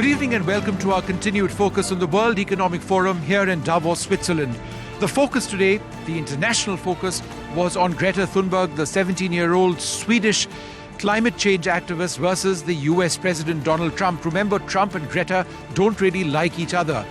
Good evening and welcome to our continued focus on the World Economic Forum here in Davos, Switzerland. The focus today, the international focus, was on Greta Thunberg, the 17-year-old Swedish climate change activist versus the US President Donald Trump. Remember, Trump and Greta don't really like each other.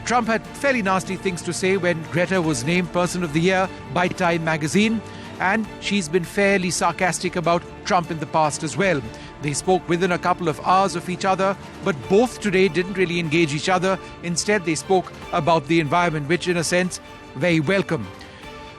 Trump had fairly nasty things to say when Greta was named Person of the Year by Time magazine, and she's been fairly sarcastic about Trump in the past as well. They spoke within a couple of hours of each other, but both today didn't really engage each other. Instead, they spoke about the environment, which in a sense, very welcome.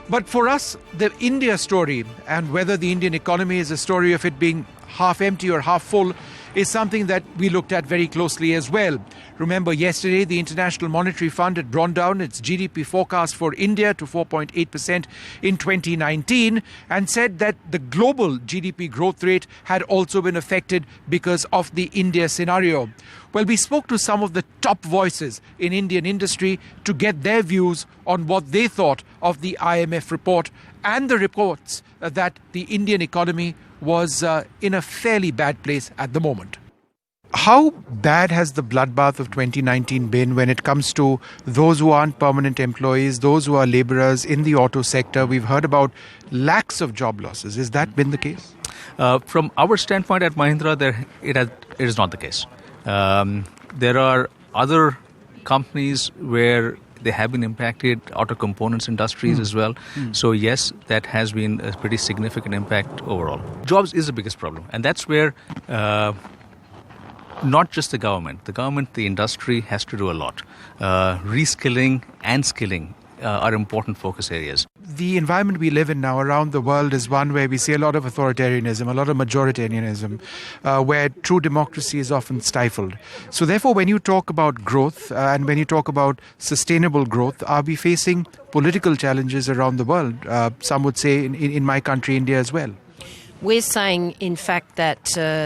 But for us, the India story, and whether the Indian economy is a story of it being half empty or half full, is something that we looked at very closely as well. Remember, yesterday, the International Monetary Fund had brought down its GDP forecast for India to 4.8% in 2019 and said that the global GDP growth rate had also been affected because of the India scenario. Well, we spoke to some of the top voices in Indian industry to get their views on what they thought of the IMF report and the reports that the Indian economy was in a fairly bad place at the moment. How bad has the bloodbath of 2019 been when it comes to those who aren't permanent employees, those who are labourers in the auto sector? We've heard about lakhs of job losses. Has that been the case? From our standpoint at Mahindra, it is not the case. There are other companies where they have been impacted, auto components industries as well. So yes, that has been a pretty significant impact overall. Jobs is the biggest problem, and that's where not just the government, the industry has to do a lot. Reskilling and skilling are important focus areas. The environment we live in now around the world is one where we see a lot of authoritarianism, a lot of majoritarianism, where true democracy is often stifled. So therefore, when you talk about growth and when you talk about sustainable growth, are we facing political challenges around the world? Some would say in my country, India as well. We're saying, in fact, that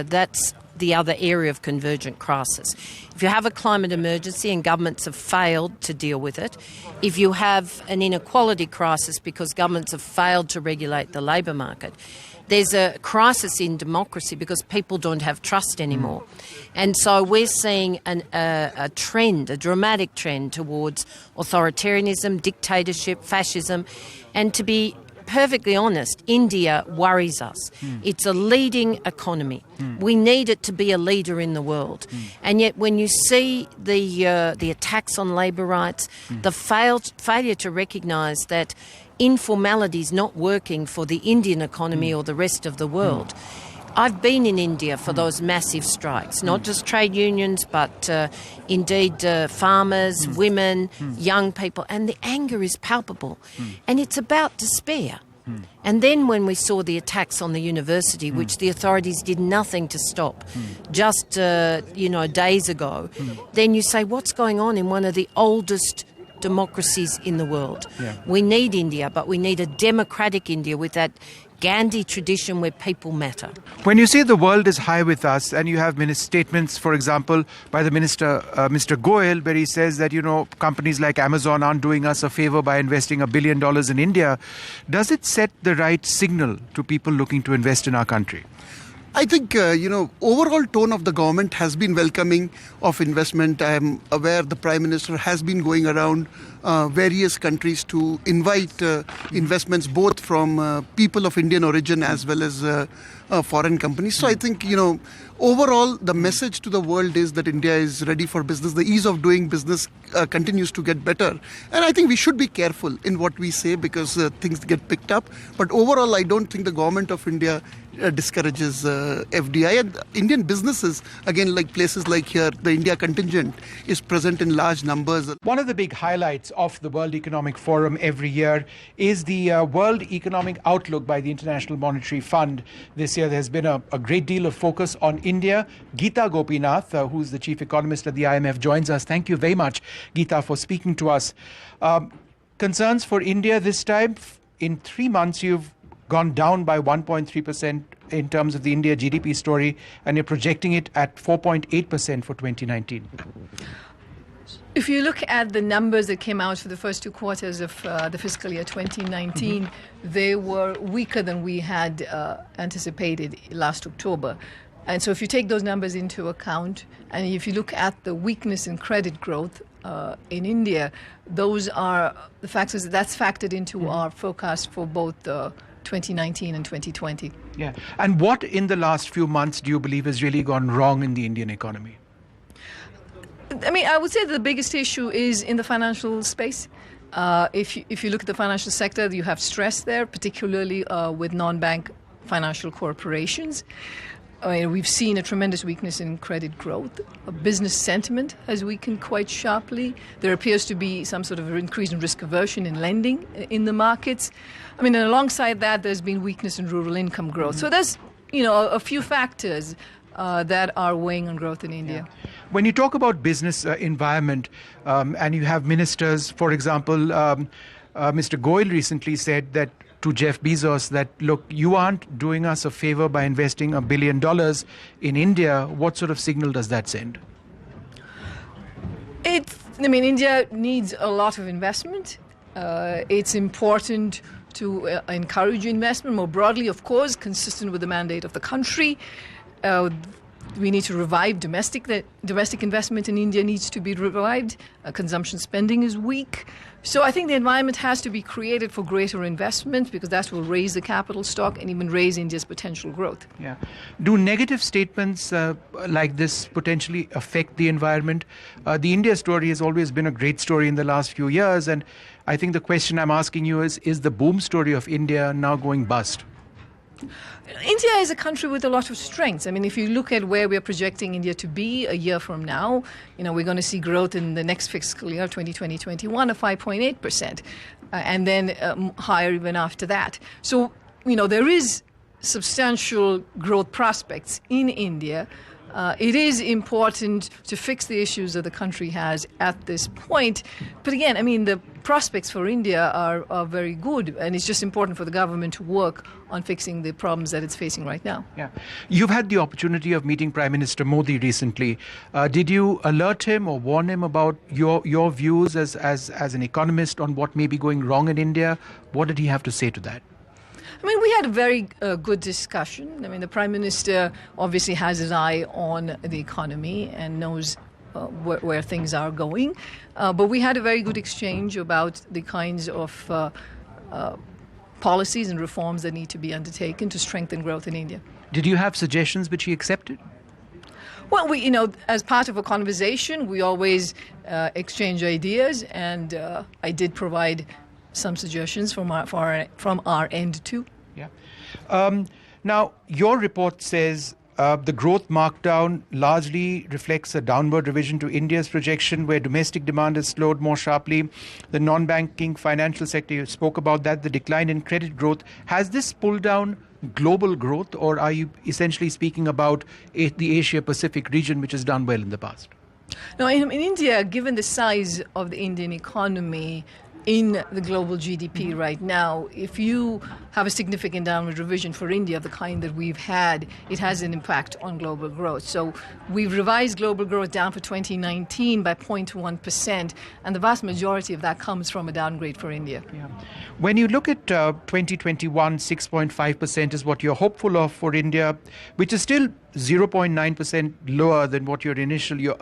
that's the other area of convergent crisis. If you have a climate emergency and governments have failed to deal with it, if you have an inequality crisis because governments have failed to regulate the labour market, there's a crisis in democracy because people don't have trust anymore. And so we're seeing a trend, a dramatic trend towards authoritarianism, dictatorship, fascism, and to be perfectly honest, India worries us. It's a leading economy. We need it to be a leader in the world. And yet when you see the attacks on labour rights, the failure to recognise that informality is not working for the Indian economy or the rest of the world. I've been in India for those massive strikes, not just trade unions, but indeed farmers, women, young people, and the anger is palpable. And it's about despair. And then when we saw the attacks on the university, which the authorities did nothing to stop, just days ago, then you say, what's going on in one of the oldest democracies in the world? We need India, but we need a democratic India with that Gandhi tradition where people matter. When you say the world is high with us and you have statements, for example, by the minister, Mr. Goel, where he says that, companies like Amazon aren't doing us a favor by investing $1 billion in India, does it set the right signal to people looking to invest in our country? I think, overall tone of the government has been welcoming of investment. I am aware the Prime Minister has been going around various countries to invite investments both from people of Indian origin as well as foreign companies. So I think, overall the message to the world is that India is ready for business. The ease of doing business continues to get better. And I think we should be careful in what we say because things get picked up. But overall, I don't think the government of India discourages FDI. And Indian businesses, again, like places like here, the India contingent is present in large numbers. One of the big highlights of the World Economic Forum every year is the World Economic Outlook by the International Monetary Fund. This year there's been a great deal of focus on India. Gita Gopinath, who's the chief economist at the IMF, joins us. Thank you very much, Gita, for speaking to us. Concerns for India this time? In 3 months, you've gone down by 1.3% in terms of the India GDP story, and you're projecting it at 4.8% for 2019. If you look at the numbers that came out for the first 2 quarters of the fiscal year 2019, they were weaker than we had anticipated last October. And so if you take those numbers into account, and if you look at the weakness in credit growth in India, those are the factors that's factored into our forecast for both 2019 and 2020. Yeah. And what in the last few months do you believe has really gone wrong in the Indian economy? I mean, I would say that the biggest issue is in the financial space. If you look at the financial sector, you have stress there, particularly with non-bank financial corporations. I mean, we've seen a tremendous weakness in credit growth. Business sentiment has weakened quite sharply. There appears to be some sort of increase in risk aversion in lending in the markets. I mean, and alongside that, there's been weakness in rural income growth. So there's, a few factors that are weighing on growth in India. Yeah. When you talk about business environment and you have ministers, for example, Mr. Goyal recently said that to Jeff Bezos that, look, you aren't doing us a favor by investing $1 billion in India. What sort of signal does that send? India needs a lot of investment. It's important to encourage investment more broadly, of course, consistent with the mandate of the country. We need to revive domestic investment in India needs to be revived. Consumption spending is weak. So I think the environment has to be created for greater investment because that will raise the capital stock and even raise India's potential growth. Yeah. Do negative statements like this potentially affect the environment? The India story has always been a great story in the last few years, and I think the question I'm asking you is the boom story of India now going bust? India is a country with a lot of strengths. I mean, if you look at where we're projecting India to be a year from now, we're going to see growth in the next fiscal year, 2020-21, of 5.8%, and then higher even after that. So, there is substantial growth prospects in India. It is important to fix the issues that the country has at this point. But again, the prospects for India are very good, and it's just important for the government to work on fixing the problems that it's facing right now. Yeah. You've had the opportunity of meeting Prime Minister Modi recently. Did you alert him or warn him about your views as an economist on what may be going wrong in India? What did he have to say to that? We had a very good discussion. The Prime Minister obviously has his eye on the economy and knows where things are going. But we had a very good exchange about the kinds of policies and reforms that need to be undertaken to strengthen growth in India. Did you have suggestions which he accepted? Well, as part of a conversation, we always exchange ideas, and I did provide some suggestions from our end too. Yeah. Now, your report says the growth markdown largely reflects a downward revision to India's projection where domestic demand has slowed more sharply. The non-banking financial sector, you spoke about that, the decline in credit growth. Has this pulled down global growth, or are you essentially speaking about the Asia-Pacific region, which has done well in the past? No, in India, given the size of the Indian economy, in the global GDP right now, if you have a significant downward revision for India of the kind that we've had, it has an impact on global growth. So we've revised global growth down for 2019 by 0.1%, and the vast majority of that comes from a downgrade for India. Yeah. When you look at 2021, 6.5% is what you're hopeful of for India, which is still 0.9% lower than what your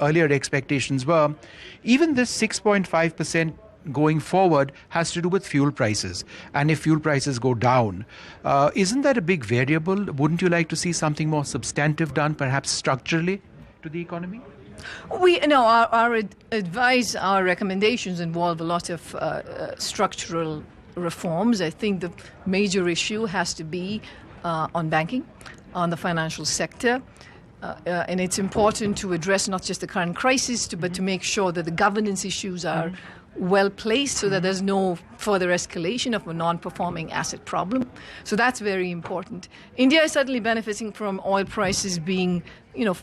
earlier expectations were. Even this 6.5% going forward has to do with fuel prices. And if fuel prices go down, isn't that a big variable? Wouldn't you like to see something more substantive done, perhaps structurally, to the economy? Our advice, our recommendations involve a lot of structural reforms. I think the major issue has to be on banking, on the financial sector. And it's important to address not just the current crisis, but to make sure that the governance issues are well placed so that there's no further escalation of a non-performing asset problem. So that's very important. India is certainly benefiting from oil prices being,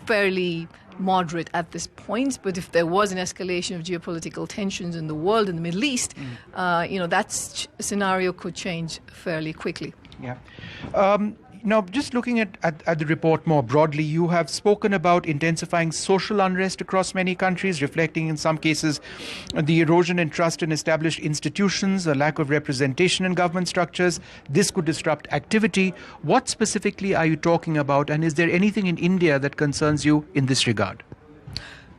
fairly moderate at this point. But if there was an escalation of geopolitical tensions in the world, in the Middle East, that scenario could change fairly quickly. Yeah. Now, just looking at the report more broadly, you have spoken about intensifying social unrest across many countries, reflecting in some cases the erosion in trust in established institutions, a lack of representation in government structures. This could disrupt activity. What specifically are you talking about, and is there anything in India that concerns you in this regard?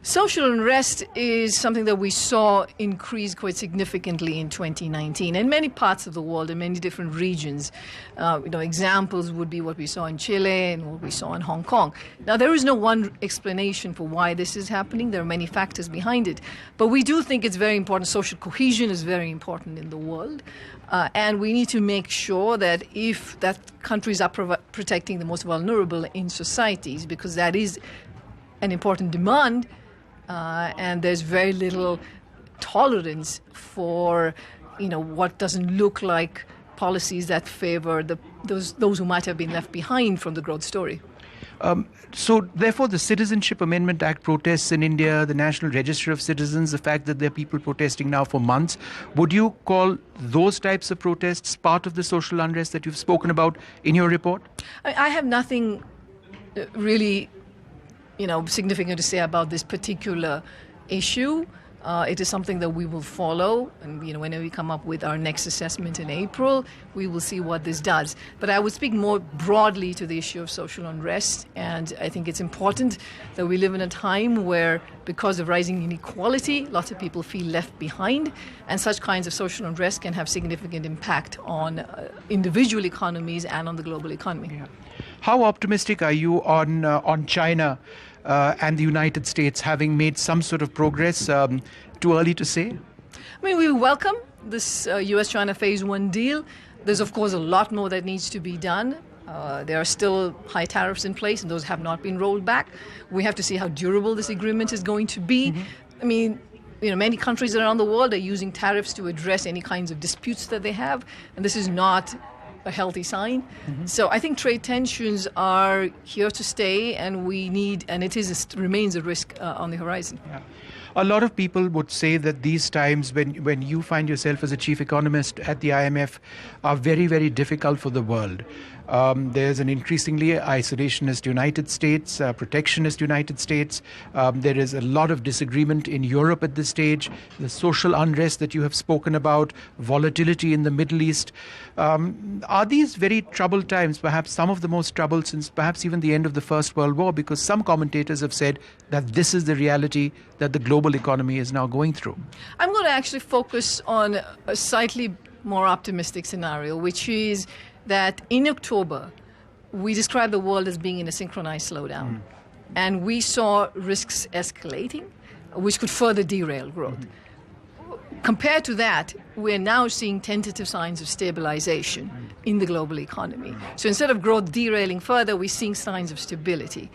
Social unrest is something that we saw increase quite significantly in 2019 in many parts of the world, in many different regions. Examples would be what we saw in Chile and what we saw in Hong Kong. Now, there is no one explanation for why this is happening. There are many factors behind it. But we do think it's very important. Social cohesion is very important in the world. And we need to make sure that countries are protecting the most vulnerable in societies, because that is an important demand. And there's very little tolerance for, what doesn't look like policies that favor those who might have been left behind from the growth story. So, therefore, the Citizenship Amendment Act protests in India, the National Register of Citizens, the fact that there are people protesting now for months, would you call those types of protests part of the social unrest that you've spoken about in your report? I have nothing really significant to say about this particular issue. It is something that we will follow, and whenever we come up with our next assessment in April, we will see what this does. But I would speak more broadly to the issue of social unrest, and I think it's important that we live in a time where, because of rising inequality, lots of people feel left behind, and such kinds of social unrest can have significant impact on individual economies and on the global economy. Yeah. How optimistic are you on China and the United States having made some sort of progress? Too early to say? We welcome this US-China Phase 1 deal. There's, of course, a lot more that needs to be done. There are still high tariffs in place, and those have not been rolled back. We have to see how durable this agreement is going to be. Mm-hmm. Many countries around the world are using tariffs to address any kinds of disputes that they have, and this is not a healthy sign. Mm-hmm. So I think trade tensions are here to stay, and it remains a risk on the horizon. Yeah. A lot of people would say that these times when you find yourself as a chief economist at the IMF are very, very difficult for the world. There's an increasingly isolationist United States, protectionist United States. There is a lot of disagreement in Europe at this stage, the social unrest that you have spoken about, volatility in the Middle East. Are these very troubled times, perhaps some of the most troubled since perhaps even the end of the First World War? Because some commentators have said that this is the reality that the global economy is now going through. I'm going to actually focus on a slightly more optimistic scenario, which is that in October, we described the world as being in a synchronized slowdown. And we saw risks escalating, which could further derail growth. Compared to that, we're now seeing tentative signs of stabilization in the global economy. So instead of growth derailing further, we're seeing signs of stability.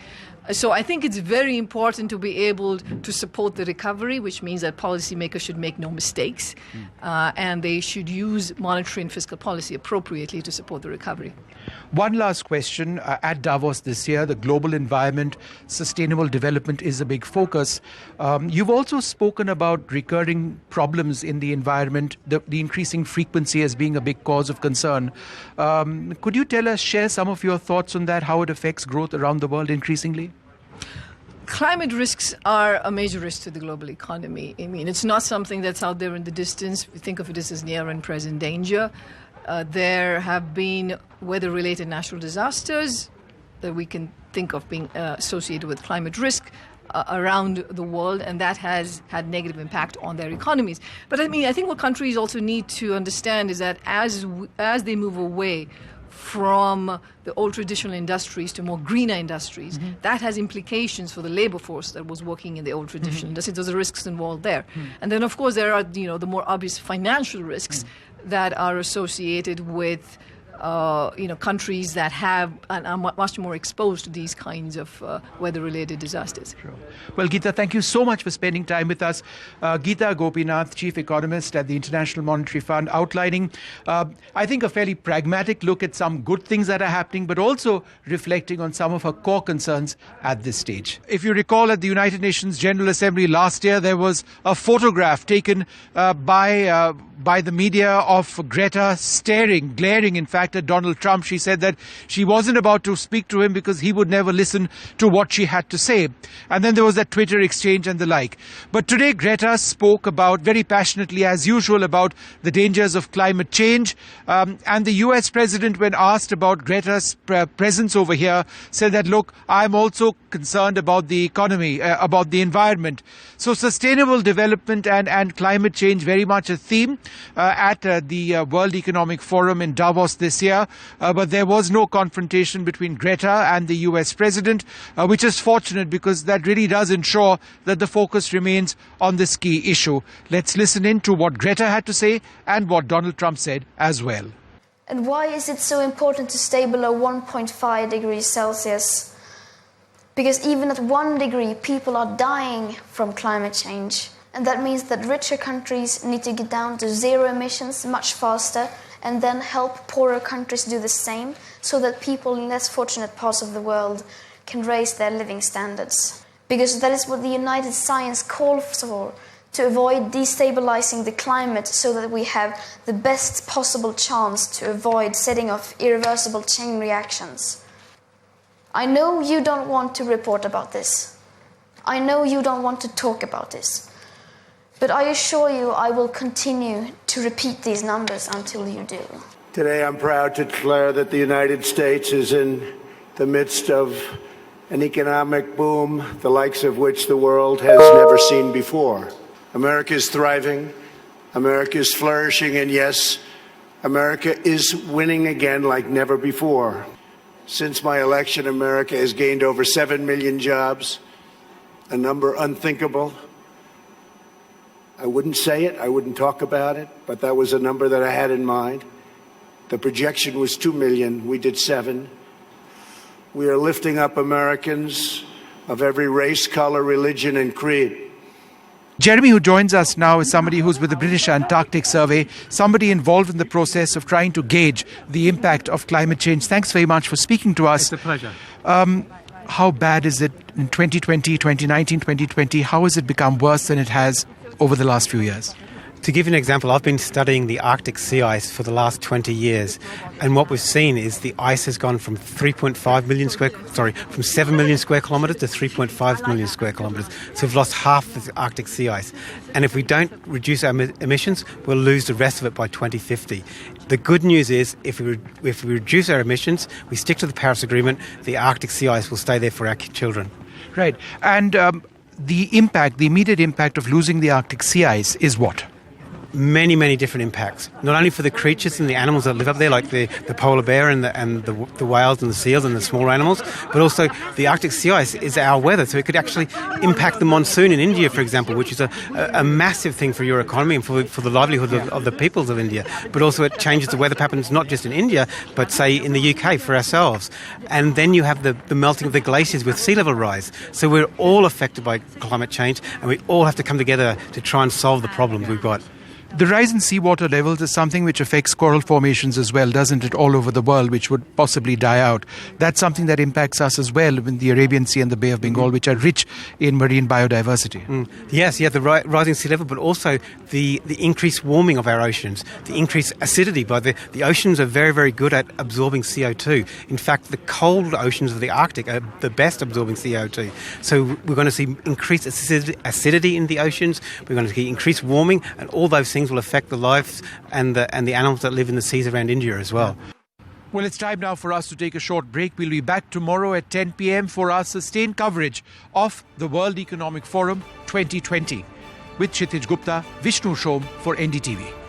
So I think it's very important to be able to support the recovery, which means that policymakers should make no mistakes, and they should use monetary and fiscal policy appropriately to support the recovery. One last question. At Davos this year, the global environment, sustainable development is a big focus. You've also spoken about recurring problems in the environment, the increasing frequency as being a big cause of concern. Could you share some of your thoughts on that, how it affects growth around the world increasingly? Climate risks are a major risk to the global economy. It's not something that's out there in the distance. We think of it as near and present danger. There have been weather-related natural disasters that we can think of being associated with climate risk around the world, and that has had negative impact on their economies. But I think what countries also need to understand is that as they move away from the old traditional industries to more greener industries, that has implications for the labor force that was working in the old traditional industries. Those are risks involved there. And then, of course, there are the more obvious financial risks that are associated with countries that have and are much more exposed to these kinds of weather-related disasters. Sure. Well, Gita, thank you so much for spending time with us. Gita Gopinath, Chief Economist at the International Monetary Fund, outlining, I think, a fairly pragmatic look at some good things that are happening, but also reflecting on some of her core concerns at this stage. If you recall, at the United Nations General Assembly last year, there was a photograph taken by by the media of Greta glaring in fact at Donald Trump. She said that she wasn't about to speak to him because he would never listen to what she had to say. And then there was that Twitter exchange and the like. But today Greta spoke very passionately as usual about the dangers of climate change. And the US president, when asked about Greta's presence over here, said that, look, I'm also concerned about the economy, about the environment. So sustainable development and climate change very much a theme at the World Economic Forum in Davos this year. But there was no confrontation between Greta and the US president, which is fortunate because that really does ensure that the focus remains on this key issue. Let's listen in to what Greta had to say and what Donald Trump said as well. And why is it so important to stay below 1.5 degrees Celsius? Because even at 1 degree, people are dying from climate change. And that means that richer countries need to get down to zero emissions much faster and then help poorer countries do the same so that people in less fortunate parts of the world can raise their living standards. Because that is what the United Science calls for, to avoid destabilizing the climate so that we have the best possible chance to avoid setting off irreversible chain reactions. I know you don't want to report about this. I know you don't want to talk about this. But I assure you I will continue to repeat these numbers until you do. Today I'm proud to declare that the United States is in the midst of an economic boom, the likes of which the world has never seen before. America is thriving, America is flourishing, and yes, America is winning again like never before. Since my election, America has gained over 7 million jobs, a number unthinkable. I wouldn't say it, I wouldn't talk about it, but that was a number that I had in mind. The projection was 2 million, we did 7. We are lifting up Americans of every race, color, religion, and creed. Jeremy, who joins us now, is somebody who's with the British Antarctic Survey, somebody involved in the process of trying to gauge the impact of climate change. Thanks very much for speaking to us. It's a pleasure. How bad is it in 2020, 2019, 2020? How has it become worse than it has over the last few years? To give you an example, I've been studying the Arctic sea ice for the last 20 years, and what we've seen is the ice has gone from 7 million square kilometres to 3.5 million square kilometres. So we've lost half of the Arctic sea ice. And if we don't reduce our emissions, we'll lose the rest of it by 2050. The good news is if we reduce our emissions, we stick to the Paris Agreement, the Arctic sea ice will stay there for our children. Right. And the immediate impact of losing the Arctic sea ice is what? Many, many different impacts. Not only for the creatures and the animals that live up there, like the polar bear and the whales and the seals and the smaller animals, but also the Arctic sea ice is our weather, so it could actually impact the monsoon in India, for example, which is a massive thing for your economy and for the livelihood of the peoples of India. But also it changes the weather patterns not just in India, but say in the UK for ourselves. And then you have the melting of the glaciers with sea level rise. So we're all affected by climate change, and we all have to come together to try and solve the problems we've got. The rise in seawater levels is something which affects coral formations as well, doesn't it, all over the world, which would possibly die out. That's something that impacts us as well in the Arabian Sea and the Bay of Bengal, which are rich in marine biodiversity. Yes, the rising sea level, but also the increased warming of our oceans, the increased acidity. The oceans are very, very good at absorbing CO2. In fact, the cold oceans of the Arctic are the best absorbing CO2. So we're going to see increased acidity in the oceans, we're going to see increased warming, and all those things will affect the lives and the animals that live in the seas around India as well. Well, it's time now for us to take a short break. We'll be back tomorrow at 10 p.m. for our sustained coverage of the World Economic Forum 2020 with Gita Gopinath, Vishnu Shom for NDTV.